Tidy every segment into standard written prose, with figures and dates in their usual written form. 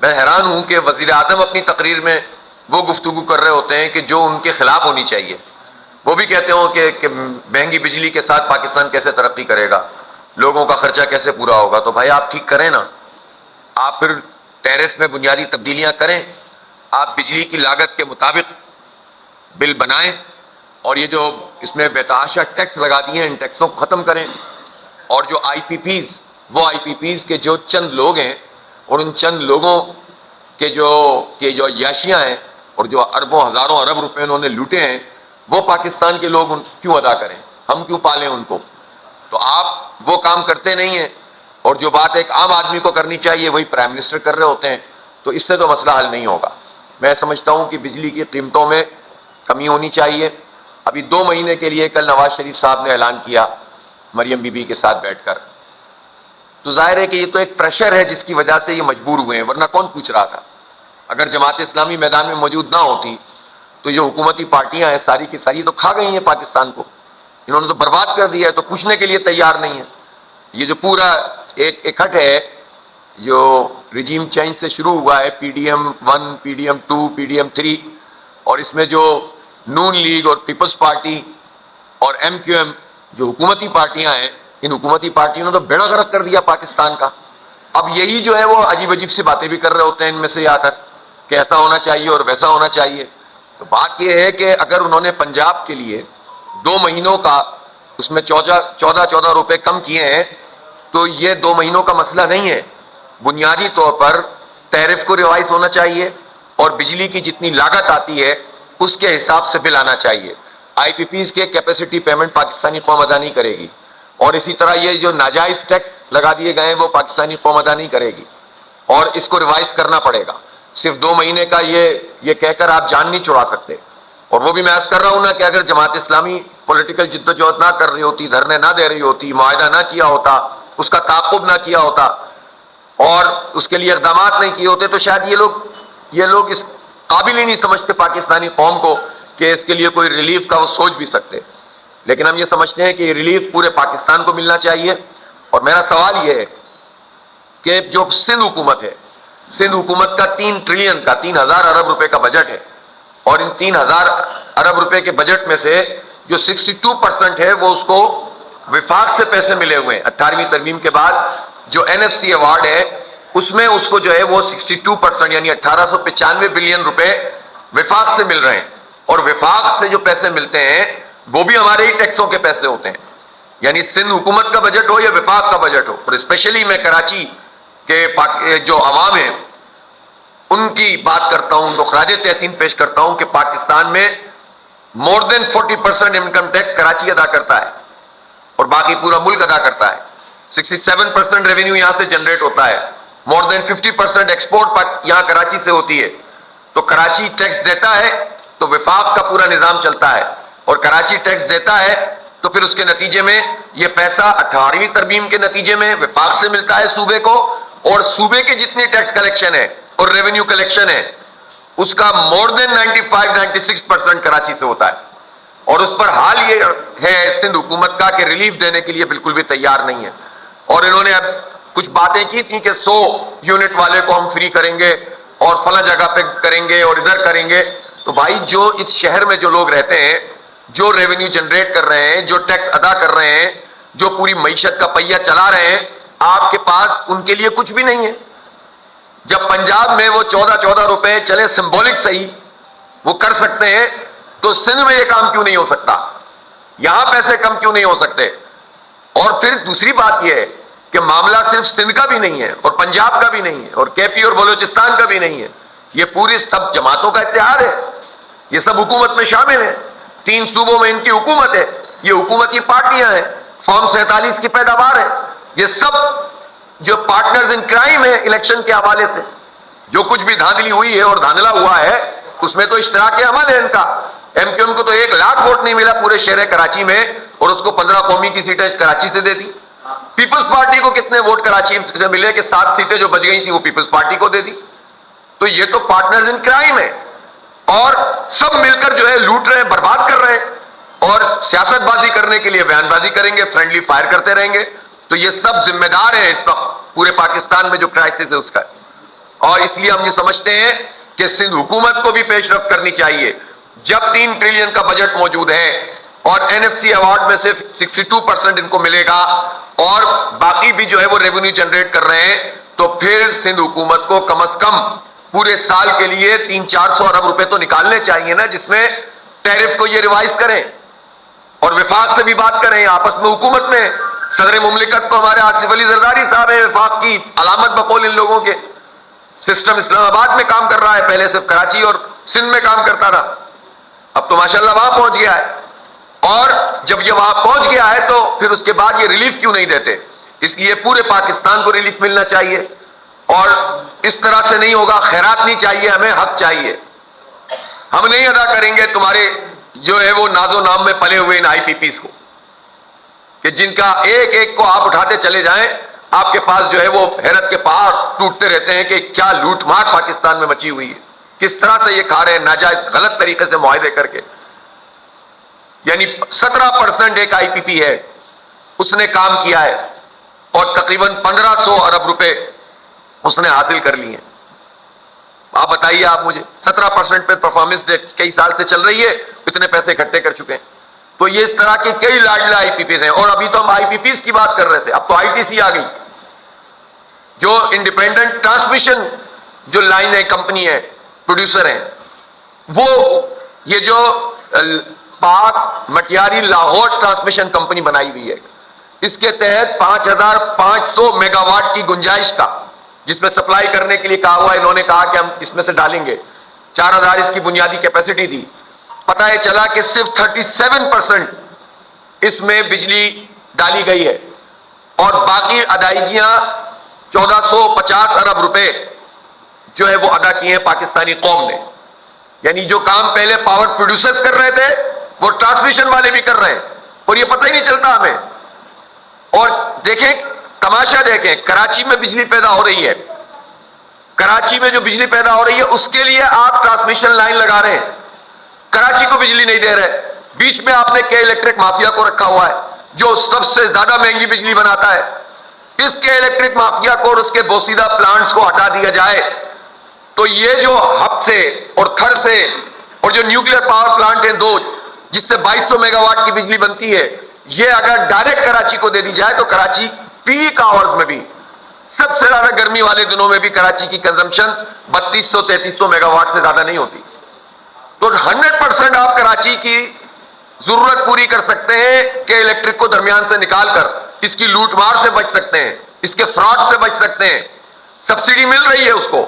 میں حیران ہوں کہ وزیر اعظم اپنی تقریر میں وہ گفتگو کر رہے ہوتے ہیں کہ جو ان کے خلاف ہونی چاہیے. وہ بھی کہتے ہوں کہ مہنگی بجلی کے ساتھ پاکستان کیسے ترقی کرے گا, لوگوں کا خرچہ کیسے پورا ہوگا. تو بھائی آپ ٹھیک کریں نا, آپ پھر ٹیرف میں بنیادی تبدیلیاں کریں, آپ بجلی کی لاگت کے مطابق بل بنائیں, اور یہ جو اس میں بے تحاشا ٹیکس لگا دیے ہیں ان ٹیکسوں کو ختم کریں. اور جو آئی پی پیز, وہ آئی پی پیز کے جو چند لوگ ہیں اور ان چند لوگوں کے جو عیاشیاں ہیں اور جو اربوں ہزاروں ارب روپے انہوں نے لوٹے ہیں, وہ پاکستان کے لوگ کیوں ادا کریں, ہم کیوں پالیں ان کو. تو آپ وہ کام کرتے نہیں ہیں, اور جو بات ایک عام آدمی کو کرنی چاہیے وہی پرائم منسٹر کر رہے ہوتے ہیں. تو اس سے تو مسئلہ حل نہیں ہوگا. میں سمجھتا ہوں کہ بجلی کی قیمتوں میں کمی ہونی چاہیے. ابھی 2 مہینے کے لیے کل نواز شریف صاحب نے اعلان کیا مریم بی بی کے ساتھ بیٹھ کر. تو ظاہر ہے کہ یہ تو ایک پریشر ہے جس کی وجہ سے یہ مجبور ہوئے ہیں, ورنہ کون پوچھ رہا تھا. اگر جماعت اسلامی میدان میں موجود نہ ہوتی تو جو حکومتی پارٹیاں ہیں ساری کی ساری تو کھا گئی ہیں پاکستان کو, انہوں نے تو برباد کر دیا ہے, تو پوچھنے کے لیے تیار نہیں ہے. یہ جو پورا ایک اکٹھ ہے جو رجیم چینج سے شروع ہوا ہے, P D M 1, P D M 2, P D M 3, اور اس میں جو نون لیگ اور پیپلز پارٹی اور ایم کیو ایم جو حکومتی پارٹیاں ہیں, ان حکومتی پارٹیوں نے تو بیڑا غرق کر دیا پاکستان کا. اب یہی جو ہے وہ عجیب عجیب سی باتیں بھی کر رہے ہوتے ہیں ان میں سے آ کر کہ ایسا ہونا چاہیے اور ویسا ہونا چاہیے. تو بات یہ ہے کہ اگر انہوں نے پنجاب کے لیے 2 مہینوں کا اس میں 14 روپے کم کیے ہیں, تو یہ 2 مہینوں کا مسئلہ نہیں ہے. بنیادی طور پر ٹیرف کو ریوائز ہونا چاہیے, اور بجلی کی جتنی لاگت آتی ہے اس کے حساب سے بل آنا چاہیے. آئی پی پیز کے کیپیسٹی پیمنٹ پاکستانی قوم ادا نہیں کرے گی, اور اسی طرح یہ جو ناجائز ٹیکس لگا دیے گئے ہیں وہ پاکستانی قوم ادا نہیں کرے گی, اور اس کو ریوائز کرنا پڑے گا. صرف 2 مہینے کا یہ کہہ کر آپ جان نہیں چھڑا سکتے. اور وہ بھی میں عرض کر رہا ہوں نا کہ اگر جماعت اسلامی پولیٹیکل جد و جہد نہ کر رہی ہوتی, دھرنے نہ دے رہی ہوتی, معاہدہ نہ کیا ہوتا, اس کا تعاقب نہ کیا ہوتا, اور اس کے لیے اقدامات نہیں کیے ہوتے, تو شاید یہ لوگ اس قابل ہی نہیں سمجھتے پاکستانی قوم کو کہ اس کے لیے کوئی ریلیف کا وہ سوچ بھی سکتے. لیکن ہم یہ سمجھتے ہیں کہ یہ ریلیف پورے پاکستان کو ملنا چاہیے. اور میرا سوال یہ ہے کہ جو سندھ حکومت ہے, سندھ حکومت کا 3 ٹریلین کا 3000 ارب روپے کا بجٹ ہے, اور ان 3000 ارب روپے کے بجٹ میں سے جو 62% ہے وہ اس کو وفاق سے پیسے ملے ہوئے ہیں. 18ویں ترمیم کے بعد جو این ایف سی ایوارڈ ہے اس میں اس کو جو ہے وہ 62% یعنی 1895 بلین روپے وفاق سے مل رہے ہیں. اور وفاق سے جو پیسے ملتے ہیں وہ بھی ہمارے ہی ٹیکسوں کے پیسے ہوتے ہیں. یعنی سندھ حکومت کا بجٹ ہو یا وفاق کا بجٹ ہو, اور اسپیشلی میں کراچی کے جو عوام ہیں ان کی بات کرتا ہوں, ان کو خراج تحسین پیش کرتا ہوں کہ پاکستان میں مور دین 40% انکم ٹیکس کراچی ادا کرتا ہے, اور باقی پورا ملک ادا کرتا ہے. 67% ریونیو یہاں سے جنریٹ ہوتا ہے, مور دین 50% ایکسپورٹ یہاں کراچی سے ہوتی ہے. تو کراچی ٹیکس دیتا ہے تو وفاق کا پورا نظام چلتا ہے, اور کراچی ٹیکس دیتا ہے تو پھر اس کے نتیجے میں یہ پیسہ 18ویں ترمیم کے نتیجے میں وفاق سے ملتا ہے صوبے کو, اور صوبے کے جتنی ٹیکس کلیکشن ہے اور ریونیو کلیکشن ہے اس کا مور دین 95-96% کراچی سے ہوتا ہے. اور اس پر حال یہ ہے سندھ حکومت کا کہ ریلیف دینے کے لیے بالکل بھی تیار نہیں ہے. اور انہوں نے اب کچھ باتیں کی تھیں کہ 100 یونٹ والے کو ہم فری کریں گے اور فلاں جگہ پہ کریں گے اور ادھر کریں گے. تو بھائی جو اس شہر میں جو لوگ رہتے ہیں, جو ریونیو جنریٹ کر رہے ہیں, جو ٹیکس ادا کر رہے ہیں, جو پوری معیشت کا پہیہ چلا رہے ہیں, آپ کے پاس ان کے لیے کچھ بھی نہیں ہے. جب پنجاب میں وہ 14 روپے چلے سمبولک صحیح وہ کر سکتے ہیں, تو سندھ میں یہ کام کیوں نہیں ہو سکتا, یہاں پیسے کم کیوں نہیں ہو سکتے. اور پھر دوسری بات یہ ہے کہ معاملہ صرف سندھ کا بھی نہیں ہے اور پنجاب کا بھی نہیں ہے اور کے پی اور بلوچستان کا بھی نہیں ہے, یہ پوری سب جماعتوں کا اتحاد ہے, یہ سب حکومت میں شامل ہیں. 3 صوبوں میں ان کی حکومت ہے, یہ حکومتی پارٹیاں ہیں, فارم 47 کی پیداوار ہے. یہ سب جو پارٹنرز ان کرائم ہے الیکشن کے حوالے سے, جو کچھ بھی دھاندلی ہوئی ہے اور دھاندلا ہوا ہے اس میں تو اشتراک عمل ہے ان کا. ایم کیو ایم کو تو 1 لاکھ ووٹ نہیں ملا پورے شہر کراچی میں, اور اس کو 15 قومی کی سیٹیں کراچی سے دے دی. پیپلز پارٹی کو کتنے ووٹ کراچی سے ملے کہ 7 سیٹیں جو بچ گئی تھیں وہ پیپلز پارٹی کو دے دی. تو یہ تو پارٹنرز ان کرائم ہے, اور سب مل کر جو ہے لوٹ رہے ہیں, برباد کر رہے ہیں, اور سیاست بازی کرنے کے لیے بیان بازی کریں گے, فرینڈلی فائر کرتے رہیں گے. تو یہ سب ذمہ دار ہیں اس وقت پورے پاکستان میں جو کرائسس ہے اس کا. اور اس لیے ہم یہ سمجھتے ہیں کہ سندھ حکومت کو بھی پیش رفت کرنی چاہیے. جب 3 ٹریلین کا بجٹ موجود ہے اور NFC ایوارڈ میں صرف 62% ان کو ملے گا اور باقی بھی جو ہے وہ ریونیو جنریٹ کر رہے ہیں, تو پھر سندھ حکومت کو کم از کم پورے سال کے لیے 300-400 ارب روپے تو نکالنے چاہیے نا, جس میں ٹیرف کو یہ ریوائز کریں اور وفاق سے بھی بات کریں. آپس میں حکومت میں صدر مملکت تو ہمارے آصف علی زرداری صاحب ہیں, وفاق کی علامت بقول ان لوگوں کے. سسٹم اسلام آباد میں کام کر رہا ہے, پہلے صرف کراچی اور سندھ میں کام کرتا تھا, اب تو ماشاءاللہ وہاں پہنچ گیا ہے. اور جب یہ وہاں پہنچ گیا ہے تو پھر اس کے بعد یہ ریلیف کیوں نہیں دیتے؟ اس لیے پورے پاکستان کو ریلیف ملنا چاہیے, اور اس طرح سے نہیں ہوگا. خیرات نہیں چاہیے, ہمیں حق چاہیے. ہم نہیں ادا کریں گے تمہارے جو ہے وہ ناز و نام میں پلے ہوئے ان IPPs کو, کہ جن کا ایک ایک کو آپ اٹھاتے چلے جائیں, آپ کے پاس جو ہے وہ حیرت کے پہاڑ ٹوٹتے رہتے ہیں کہ کیا لوٹ مار پاکستان میں مچی ہوئی ہے, کس طرح سے یہ کھا رہے ہیں ناجائز غلط طریقے سے معاہدے کر کے. یعنی 17% ایک IPP ہے, اس نے کام کیا ہے اور تقریباً 1500 ارب روپے اس نے حاصل کر لیے. آپ بتائیے, آپ مجھے 17% پہ پرفارمنس کئی سال سے چل رہی ہے, اتنے پیسے اکٹھے کر چکے ہیں. تو یہ اس طرح کے کئی لاڈلے IPPs ہیں. اور ابھی تو ہم IPPs کی بات کر رہے تھے, اب تو ITC آ گئی, جو انڈیپینڈنٹ ٹرانسمیشن جو لائن ہے, کمپنی ہے, پروڈیوسر ہیں, وہ یہ جو پاک مٹیاری لاہور ٹرانسمیشن کمپنی بنائی ہوئی ہے, اس کے تحت 5500 میگا واٹ کی گنجائش کا, جس میں سپلائی کرنے کے لیے کہا ہوا, انہوں نے کہا کہ ہم اس میں سے ڈالیں گے. 4000 اس کی بنیادی کیپیسٹی تھی. پتہ یہ چلا کہ صرف 37% اس میں بجلی ڈالی گئی ہے, اور باقی ادائیگیاں 1450 ارب روپے جو ہے وہ ادا کیے ہیں پاکستانی قوم نے. یعنی جو کام پہلے پاور پروڈیوسرز کر رہے تھے وہ ٹرانسمیشن والے بھی کر رہے ہیں, اور یہ پتہ ہی نہیں چلتا ہمیں. اور دیکھیں, تماشا دیکھیں, کراچی میں بجلی پیدا ہو رہی ہے, کراچی میں جو بجلی پیدا ہو رہی ہے اس کے لیے آپ ٹرانسمیشن لائن لگا رہے ہیں, کراچی کو بجلی نہیں دے رہے. بیچ میں آپ نے کے الیکٹرک مافیا کو رکھا ہوا ہے, جو سب سے زیادہ مہنگی بجلی بناتا ہے. اس کے الیکٹرک مافیا کو اور اس کے بوسیدہ پلانٹس کو ہٹا دیا جائے تو یہ جو ہب سے اور تھر سے اور جو نیوکلیر پاور پلانٹ ہیں 2, جس سے 2200 میگا واٹ کی بجلی بنتی ہے, یہ اگر ڈائریکٹ کراچی کو دے دی جائے تو کراچی پیک آورز میں بھی, سب سے زیادہ گرمی والے دنوں میں بھی کراچی کی کنزمپشن 3200-3300 میگا واٹ سے زیادہ نہیں ہوتی. تو 100% آپ کراچی کی ضرورت پوری کر سکتے ہیں کہ الیکٹرک کو درمیان سے نکال کر اس کی لوٹ مار سے بچ سکتے ہیں, اس کے فراڈ سے بچ سکتے ہیں. سبسڈی مل رہی ہے, اس کو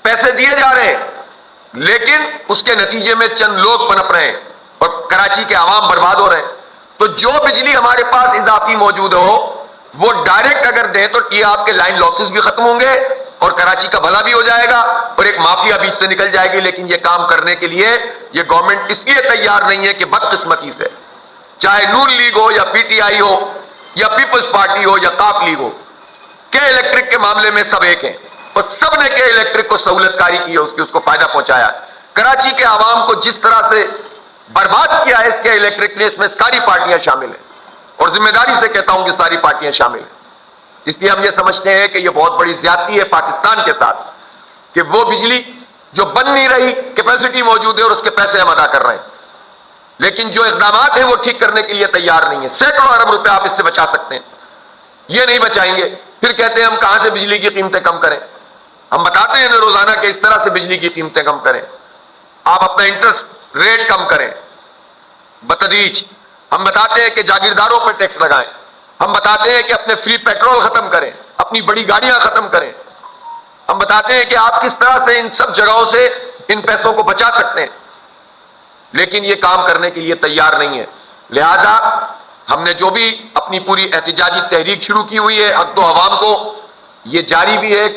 پیسے دیے جا رہے ہیں, لیکن اس کے نتیجے میں چند لوگ پنپ رہے ہیں اور کراچی کے عوام برباد ہو رہے ہیں. تو جو بجلی ہمارے پاس اضافی موجود ہو وہ ڈائریکٹ اگر دیں تو یہ آپ کے لائن لاسز بھی ختم ہوں گے اور کراچی کا بھلا بھی ہو جائے گا اور ایک مافیا بیچ سے نکل جائے گی. لیکن یہ کام کرنے کے لیے یہ گورنمنٹ اس لیے تیار نہیں ہے کہ بدقسمتی سے, چاہے نون لیگ ہو یا PTI ہو یا پیپلز پارٹی ہو یا قاف لیگ ہو, کے الیکٹرک کے معاملے میں سب ایک ہیں اور سب نے کے الیکٹرک کو سہولت کاری کی ہے, اس کو فائدہ پہنچایا. کراچی کے عوام کو جس طرح سے برباد کیا ہے اس کے الیکٹرک نے, اس میں ساری پارٹیاں شامل ہیں, اور ذمہ داری سے کہتا ہوں کہ ساری پارٹیاں شامل ہیں. اس لیے ہم یہ سمجھتے ہیں کہ یہ بہت بڑی زیادتی ہے پاکستان کے ساتھ کہ وہ بجلی جو بن نہیں رہی, کیپیسٹی موجود ہے اور اس کے پیسے ہم ادا کر رہے ہیں, لیکن جو اقدامات ہیں وہ ٹھیک کرنے کے لیے تیار نہیں ہے. سینکڑوں ارب روپے آپ اس سے بچا سکتے ہیں, یہ نہیں بچائیں گے. پھر کہتے ہیں ہم کہاں سے بجلی کی قیمتیں کم کریں. ہم بتاتے ہیں روزانہ کہ اس طرح سے بجلی کی قیمتیں کم کریں. آپ اپنا انٹرسٹ ریٹ کم کریں بتدریج. ہم بتاتے ہیں کہ جاگیرداروں پر ٹیکس لگائیں. ہم بتاتے ہیں کہ اپنے فری پیٹرول ختم کریں, اپنی بڑی گاڑیاں ختم کریں. ہم بتاتے ہیں کہ آپ کس طرح سے ان سب جگہوں سے ان پیسوں کو بچا سکتے ہیں, لیکن یہ کام کرنے کے لیے تیار نہیں ہے. لہذا ہم نے جو بھی اپنی پوری احتجاجی تحریک شروع کی ہوئی ہے حق و عوام کو, یہ جاری بھی ہے.